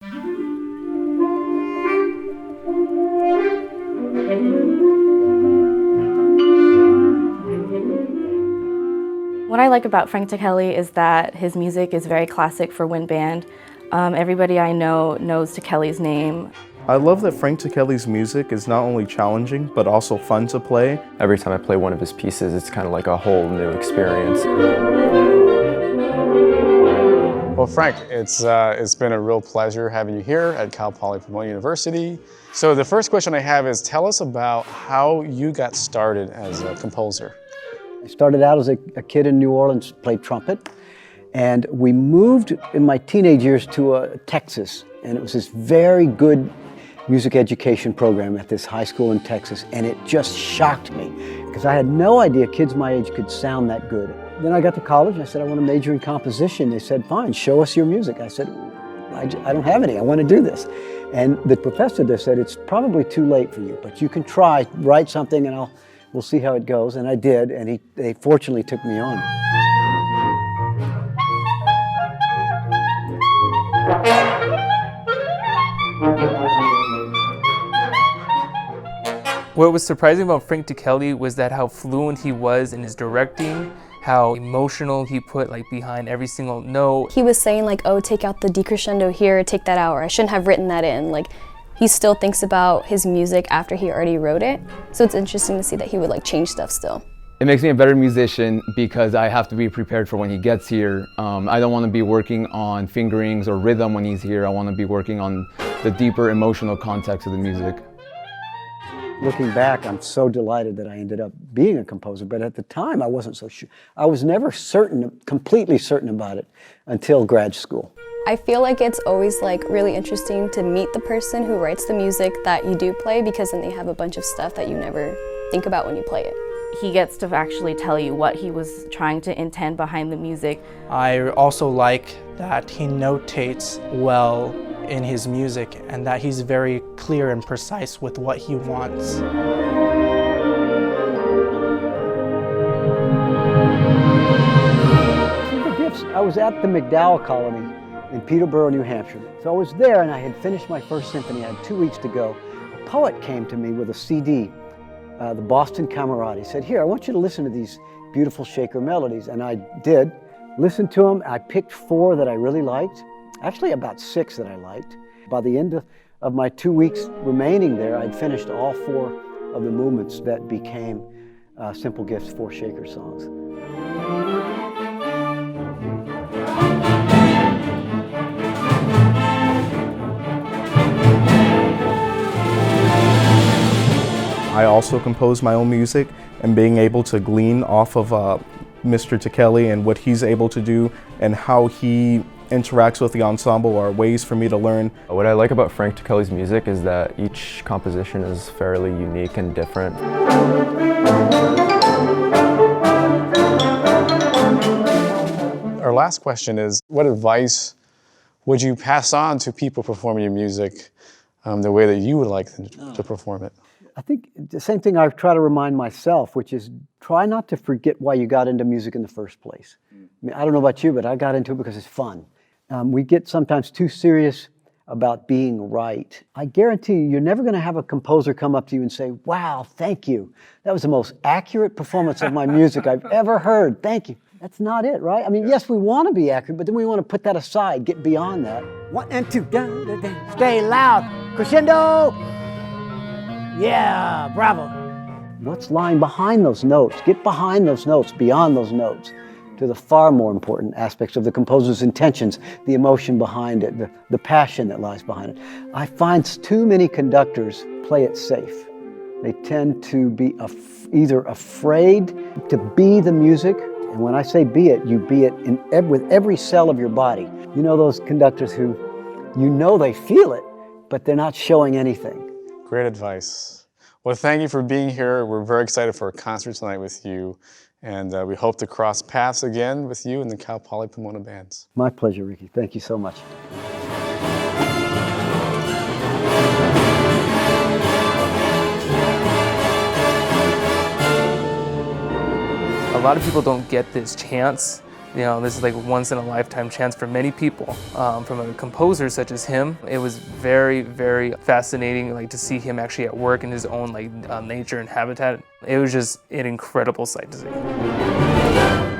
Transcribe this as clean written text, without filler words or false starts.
What I like about Frank Ticheli is that his music is very classic for wind band. Everybody I know knows Ticheli's name. I love that Frank Ticheli's music is not only challenging, but also fun to play. Every time I play one of his pieces, it's kind of like a whole new experience. Well, Frank, it's been a real pleasure having you here at Cal Poly Pomona University. So the first question I have is, tell us about how you got started as a composer. I started out as a kid in New Orleans, played trumpet, and we moved in my teenage years to Texas, and it was this very good music education program at this high school in Texas, and it just shocked me because I had no idea kids my age could sound that good. Then I got to college and I said, I want to major in composition. They said, fine, show us your music. I said, I don't have any, I want to do this. And the professor there said, it's probably too late for you, but you can try, write something and we'll see how it goes. And I did, and they fortunately took me on. What was surprising about Frank Ticheli was that how fluent he was in his directing, how emotional he put behind every single note. He was saying oh, take out the decrescendo here, take that out, or I shouldn't have written that in. He still thinks about his music after he already wrote it. So it's interesting to see that he would change stuff still. It makes me a better musician because I have to be prepared for when he gets here. I don't want to be working on fingerings or rhythm when he's here. I want to be working on the deeper emotional context of the music. Looking back, I'm so delighted that I ended up being a composer, but at the time I wasn't so sure. I was never completely certain about it until grad school. I feel like it's always really interesting to meet the person who writes the music that you do play, because then they have a bunch of stuff that you never think about when you play it. He gets to actually tell you what he was trying to intend behind the music. I also like that he notates well in his music and that he's very clear and precise with what he wants. The gifts. I was at the MacDowell Colony in Peterborough, New Hampshire. So I was there and I had finished my first symphony. I had 2 weeks to go. A poet came to me with a CD, the Boston Camerati. He said, here, I want you to listen to these beautiful shaker melodies. And I did. Listened to them. I picked 4 that I really liked. Actually, about 6 that I liked. By the end of my 2 weeks remaining there, I'd finished all 4 of the movements that became Simple Gifts 4 shaker songs. I also compose my own music, and being able to glean off of Mr. Ticheli and what he's able to do and how he interacts with the ensemble are ways for me to learn. What I like about Frank Ticheli's music is that each composition is fairly unique and different. Our last question is, what advice would you pass on to people performing your music the way that you would like them to perform it? I think the same thing I try to remind myself, which is try not to forget why you got into music in the first place. I mean, I don't know about you, but I got into it because it's fun. We get sometimes too serious about being right. I guarantee you're never going to have a composer come up to you and say, wow, thank you. That was the most accurate performance of my music I've ever heard. Thank you. That's not it, right? I mean, yes, we want to be accurate, but then we want to put that aside, get beyond that. 1 and 2, dun, dun, dun. Stay loud, crescendo. Yeah, bravo. What's lying behind those notes? Get behind those notes, beyond those notes, to the far more important aspects of the composer's intentions, the emotion behind it, the passion that lies behind it. I find too many conductors play it safe. They tend to be either afraid to be the music, and when I say be it, you be it with every cell of your body. You know those conductors who, they feel it, but they're not showing anything. Great advice. Well, thank you for being here. We're very excited for a concert tonight with you, and we hope to cross paths again with you in the Cal Poly Pomona Bands. My pleasure, Ricky. Thank you so much. A lot of people don't get this chance You know, this is like once in a lifetime chance for many people. From a composer such as him, it was very, very fascinating, like to see him actually at work in his own like nature and habitat. It was just an incredible sight to see.